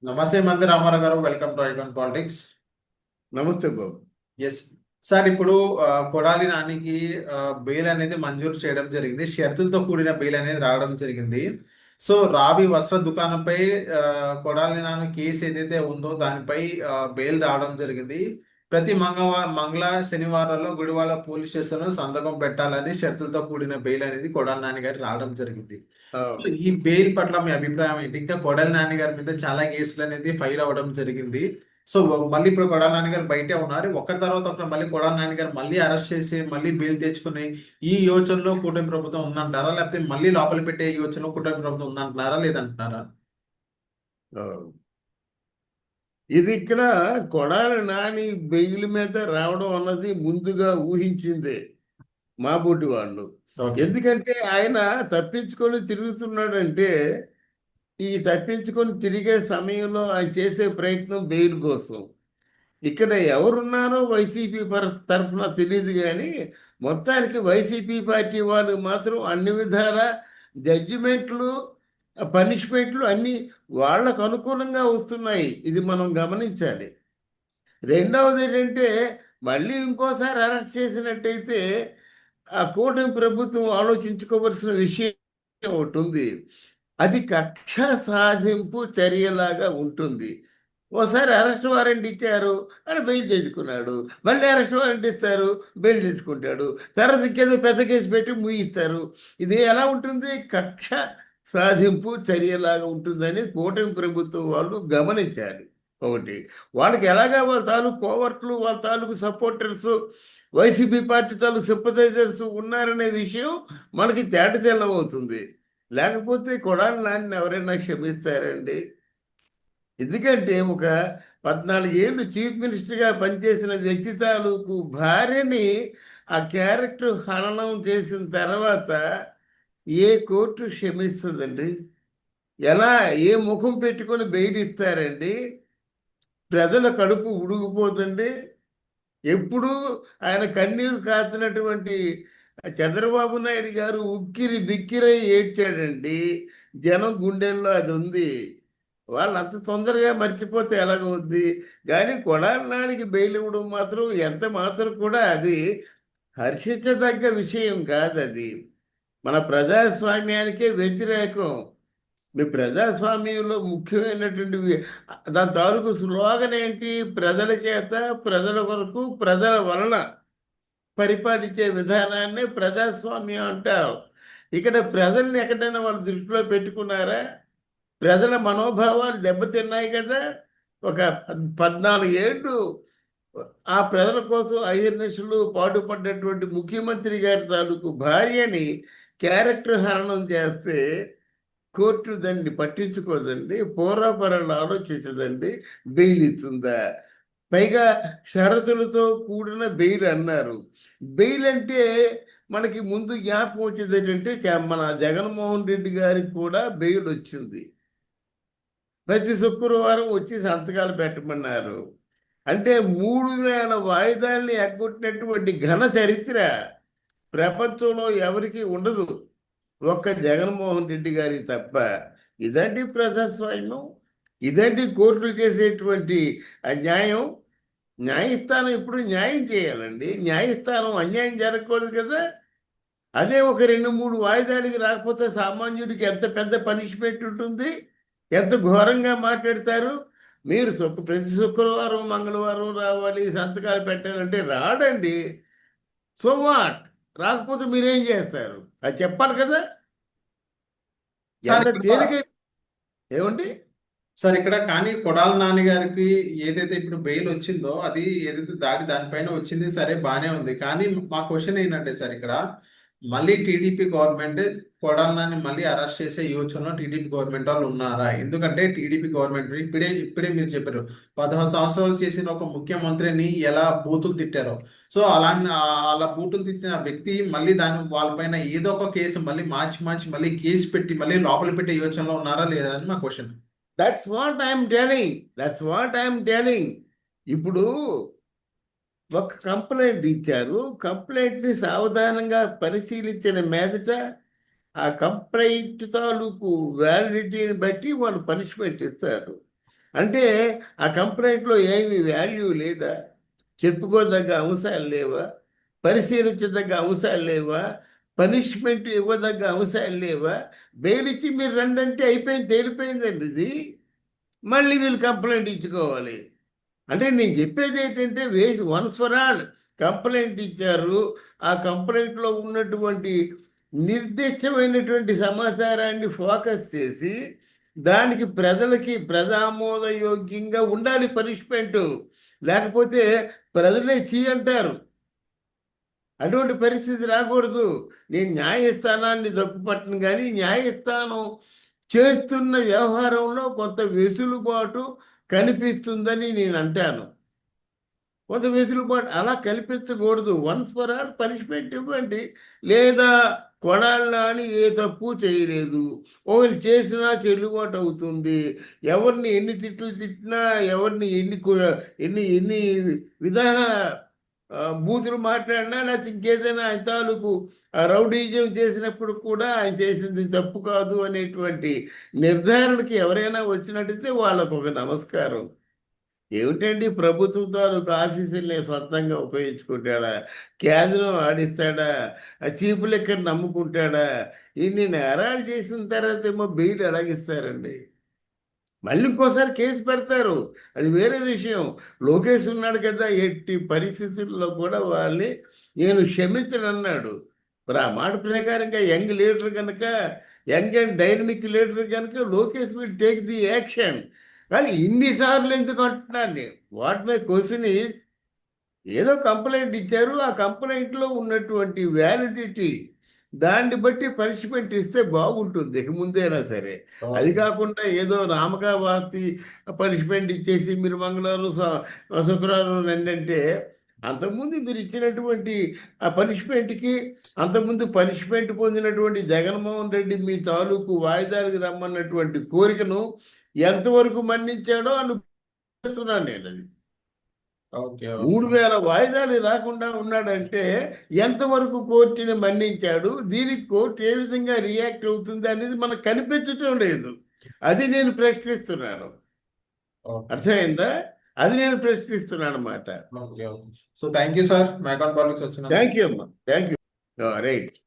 నమస్తే మంది రామారావు గారు, వెల్కమ్ టు ఐకాన్ పాలిటిక్స్. నమస్తే బాబు. ఎస్ సార్, ఇప్పుడు కొడాలి నానికి బెయిల్ అనేది మంజూరు చేయడం జరిగింది. షరతులతో కూడిన బెయిల్ అనేది రావడం జరిగింది. సో రాబీ వస్త్ర దుకాణంపై కొడాలి నాని కేసు ఏదైతే ఉందో దానిపై బెయిల్ రావడం జరిగింది. ప్రతి మంగళ శనివారాల్లో గుడివాడ పోలీస్ స్టేషన్ సంతకం పెట్టాలని షరతులతో కూడిన బెయిల్ అనేది కొడాలి నాని గారి రావడం జరిగింది. ఈ బెయిల్ పట్ల మీ అభిప్రాయం ఏంటి? ఇంకా కొడాలి నాని గారి మీద చాలా కేసులు అనేది ఫైల్ అవ్వడం జరిగింది. సో మళ్ళీ ఇప్పుడు కొడాలి నాని గారు బయటే ఉన్నారు. ఒకరి తర్వాత ఒకరు మళ్ళీ కొడాలి నాని గారు మళ్ళీ అరెస్ట్ చేసి మళ్ళీ బెయిల్ తెచ్చుకుని ఈ యోచనలో కూటమి ప్రభుత్వం ఉందంటారా, లేకపోతే మళ్ళీ లోపల పెట్టే యోచనలో కూటమి ప్రభుత్వం ఉందంటున్నారా లేదంటున్నారా? ఇది ఇక్కడ కొడాలి నాని బెయిల్ మీద రావడం అన్నది ముందుగా ఊహించిందే మా బోటి వాళ్ళు. ఎందుకంటే ఆయన తప్పించుకొని తిరుగుతున్నాడంటే ఈ తప్పించుకొని తిరిగే సమయంలో ఆయన చేసే ప్రయత్నం బెయిల్ కోసం. ఇక్కడ ఎవరున్నారో వైసీపీ తరఫున తెలియదు, కానీ మొత్తానికి వైసీపీ పార్టీ వాళ్ళు మాత్రం అన్ని విధాల జడ్జిమెంట్లు, పనిష్మెంట్లు అన్నీ వాళ్ళకు అనుకూలంగా వస్తున్నాయి. ఇది మనం గమనించాలి. రెండవది ఏంటంటే, మళ్ళీ ఇంకోసారి అరెస్ట్ చేసినట్టయితే ఆ కూటమి ప్రభుత్వం ఆలోచించుకోవలసిన విషయం ఒకటి ఉంది. అది కక్ష సాధింపు చర్యలాగా ఉంటుంది. ఓసారి అరెస్ట్ వారెంట్ ఇచ్చారు అని బెయిల్ తెచ్చుకున్నాడు, మళ్ళీ అరెస్ట్ వారెంట్ ఇస్తారు, బెయిల్ తెచ్చుకుంటాడు, తర్వాత ఇంకేదో పెద్ద కేసు పెట్టి ముగిస్తారు. ఇది ఎలా ఉంటుంది? కక్ష సాధింపు చర్యలాగా ఉంటుందని కూటమి ప్రభుత్వం వాళ్ళు గమనించాలి. ఒకటి, వాళ్ళకి ఎలాగా వాళ్ళ తాలూకు కోవర్ట్లు, వాళ్ళ తాలూకు సపోర్టర్స్, వైసీపీ పార్టీ తాలూకు సింపథైజర్స్ ఉన్నారనే విషయం మనకి తేటతెల్లమవుతుంది. లేకపోతే కొడాలి నాని ఎవరైనా క్షమిస్తారండి? ఎందుకంటే ఒక 14 ఏళ్ళు చీఫ్ మినిస్టర్గా పనిచేసిన వ్యక్తి తాలూకు భార్యని ఆ క్యారెక్టర్ హననం చేసిన తర్వాత ఏ కోర్టు క్షమిస్తుందండి? ఎలా, ఏ ముఖం పెట్టుకొని బెయిల్ ఇస్తారండి? ప్రజల కడుపు ఉడిగిపోతుంది. ఎప్పుడు ఆయన కన్నీరు కాచినటువంటి చంద్రబాబు నాయుడు గారు ఉక్కిరి బిక్కిరై ఏడ్చాడండి. జనం గుండెల్లో అది ఉంది. వాళ్ళు అంత తొందరగా మర్చిపోతే ఎలాగవుద్ది? కానీ కొడాలి నానికి బెయిల్ ఇవ్వడం మాత్రం ఎంత మాత్రం కూడా అది హర్షించదగ్గ విషయం కాదు. అది మన ప్రజాస్వామ్యానికే వ్యతిరేకం. మీ ప్రజాస్వామ్యంలో ముఖ్యమైనటువంటి దాని తాలూకు స్లోగన్ ఏంటి? ప్రజల చేత, ప్రజల కొరకు, ప్రజల వలన పరిపాలించే విధానాన్ని ప్రజాస్వామ్యం అంటారు. ఇక్కడ ప్రజల్ని ఎక్కడైనా వాళ్ళు దృష్టిలో పెట్టుకున్నారా? ప్రజల మనోభావాలు దెబ్బతిన్నాయి కదా. ఒక 14 ఏళ్ళు ఆ ప్రజల కోసం అహిర్నిశలు పాటుపడ్డటువంటి ముఖ్యమంత్రి గారి తాలూకు భార్యని క్యారెక్టర్ హరణం చేస్తే కోర్టు దాన్ని పట్టించుకోదండి, పోరాపరాలు ఆలోచించదండి, బెయిల్ ఇస్తుందా? పైగా షరతులతో కూడిన బెయిల్ అన్నారు. బెయిల్ అంటే మనకి ముందు జ్ఞాపకం వచ్చేది ఏంటంటే, మన జగన్మోహన్ రెడ్డి గారికి కూడా బెయిల్ వచ్చింది. ప్రతి శుక్రవారం వచ్చి సంతకాలు పెట్టమన్నారు. అంటే 3000 వాయిదాల్ని ఎగ్గొట్టినటువంటి ఘన చరిత్ర ప్రపంచంలో ఎవరికి ఉండదు, ఒక్క జగన్మోహన్ రెడ్డి గారి తప్ప. ఇదండి ప్రజాస్వామ్యం, ఇదండి కోర్టులు చేసేటువంటి న్యాయం. న్యాయస్థానం ఇప్పుడు న్యాయం చేయాలండి. న్యాయస్థానం అన్యాయం జరగకూడదు కదా. అదే ఒక 2-3 వాయిదాలకి రాకపోతే సామాన్యుడికి ఎంత పెద్ద పనిష్మెంట్ ఉంటుంది, ఎంత ఘోరంగా మాట్లాడతారు. మీరు ప్రతి శుక్రవారం మంగళవారం రావాలి, సంతకాలు పెట్టాలంటే రాడండి. So what? రాకపోతే మీరేం చేస్తారు? అది చెప్పాలి కదా. ఎంత తేలిక ఏమండి సార్ ఇక్కడ కానీ కొడాలి నాని గారికి ఏదైతే ఇప్పుడు బెయిల్ వచ్చిందో అది ఏదైతే దానిపైన వచ్చింది, సరే బానే ఉంది. కానీ మా క్వశ్చన్ ఏంటంటే సార్, ఇక్కడ మళ్ళీ టీడీపీ గవర్నమెంట్ కొడాలి నాని మళ్ళీ అరెస్ట్ చేసే యోచనలో టీడీపీ గవర్నమెంట్ వాళ్ళు ఉన్నారా? ఎందుకంటే టీడీపీ గవర్నమెంట్ ఇప్పుడే మీరు చెప్పారు 16 సంవత్సరాలు చేసిన ఒక ముఖ్యమంత్రిని ఎలా బూతులు తిట్టారో. సో అలా బూతులు తిట్టిన వ్యక్తి మళ్ళీ వాళ్ళపైన ఏదో ఒక కేసు మళ్ళీ మార్చి మళ్ళీ కేసు పెట్టి మళ్ళీ లోపల పెట్టే యోచనలో ఉన్నారా లేదా అని మా question. That's what I'm telling. ఇప్పుడు ఒక కంప్లైంట్ ఇచ్చారు. కంప్లైంట్ని సావధానంగా పరిశీలించిన మీదట ఆ కంప్లైంట్ తాలూకు వ్యాలిడిటీని బట్టి వాళ్ళు పనిష్మెంట్ ఇస్తారు. అంటే ఆ కంప్లైంట్లో ఏమి వాల్యూ లేదా, చెప్పుకోదగ్గ అంశాలు లేవా, పరిశీలించదగ్గ అంశాలు లేవా, పనిష్మెంట్ ఇవ్వదగ్గ అంశాలు లేవా? బెయిల్ ఇచ్చి మీరు రండి అంటే అయిపోయింది, తేలిపోయిందండి ఇది. మళ్ళీ వీళ్ళు కంప్లైంట్ ఇచ్చుకోవాలి. అంటే నేను చెప్పేది ఏంటంటే వేసి వన్స్ ఫర్ ఆల్ కంప్లైంట్ ఇచ్చారు. ఆ కంప్లైంట్లో ఉన్నటువంటి నిర్దిష్టమైనటువంటి సమాచారాన్ని ఫోకస్ చేసి దానికి ప్రజలకి ప్రజామోదయోగ్యంగా ఉండాలి పనిష్మెంట్. లేకపోతే ప్రజలే చీ అంటారు. అటువంటి పరిస్థితి రాకూడదు. నేను న్యాయస్థానాన్ని తప్పుపట్టను, కానీ న్యాయస్థానం చేస్తున్న వ్యవహారంలో కొంత వెసులుబాటు కనిపిస్తుందని నేను అంటాను. కొంత వెసులుబాటు అలా కల్పించకూడదు. వన్స్ ఫర్ ఆల్ పనిష్మెంట్ ఇవ్వండి. లేదా కొడాళ్ళ అని ఏ తప్పు చేయలేదు, ఒకళ్ళు చేసినా చెల్లుబాటు అవుతుంది. ఎవరిని ఎన్ని తిట్లు తిట్టినా, ఎవరిని ఎన్ని ఎన్ని విధాన బూతులు మాట్లాడినా, లేకపోతే ఇంకేదైనా ఆయన తాలూకు రౌడీజం చేసినప్పుడు కూడా ఆయన చేసింది తప్పు కాదు అనేటువంటి నిర్ధారణకి ఎవరైనా వచ్చినట్టయితే వాళ్ళకు ఒక నమస్కారం. ఏమిటండి, ప్రభుత్వం తాలూకు ఆఫీసుల్ని సొంతంగా ఉపయోగించుకుంటాడా, క్యాజినో ఆడిస్తాడా, ఆ చీపు లెక్కర్ నమ్ముకుంటాడా? ఇన్ని నేరాలు చేసిన తర్వాత ఏమో బెయిల్ ఎలాగిస్తారండి? మళ్ళీ ఇంకోసారి కేసు పెడతారు, అది వేరే విషయం. లోకేష్ ఉన్నాడు కదా, ఎట్టి పరిస్థితుల్లో కూడా వాళ్ళని నేను క్షమించను అన్నాడు. మరి ఆ మాట ప్రకారంగా యంగ్ లీడర్ కనుక, యంగ్ అండ్ డైనమిక్ లీడర్ కనుక Lokesh will take the action. కానీ ఇన్నిసార్లు ఎందుకు అంటున్నాను నేను? వాట్ మై క్వశ్చన్ ఈజ్, ఏదో కంప్లైంట్ ఇచ్చారు, ఆ కంప్లైంట్లో ఉన్నటువంటి వ్యాలిడిటీ దాన్ని బట్టి పనిష్మెంట్ ఇస్తే బాగుంటుంది ఇక ముందైనా సరే. అది కాకుండా ఏదో నామకా వాస్తి పనిష్మెంట్ ఇచ్చేసి మీరు మంగళవారం శుక్రవారం రండి అంటే, అంతకుముందు మీరు ఇచ్చినటువంటి ఆ పనిష్మెంట్కి, అంతకుముందు పనిష్మెంట్ పొందినటువంటి జగన్మోహన్ రెడ్డి మీ తాలూకు వాయిదాలకు రమ్మన్నటువంటి కోరికను ఎంతవరకు మన్నించాడో అనుకుంటున్నాను నేను. అది ఓకే. 3000 వాయిదాలు రాకుండా ఉన్నాడంటే ఎంతవరకు కోర్టుని మన్నించాడు, దీనికి కోర్టు ఏ విధంగా రియాక్ట్ అవుతుంది అనేది మనకు కనిపించటం లేదు. అది నేను ప్రశ్నిస్తున్నాను. ఓకే. అర్థమైందా? అది నేను ప్రశ్నిస్తున్నాను అన్నమాట. Okay. So thank you sir, మైకాన్ పాలిటిక్స్ వచ్చినందుకు. థ్యాంక్ యూ అమ్మా, థ్యాంక్ యూ. రైట్.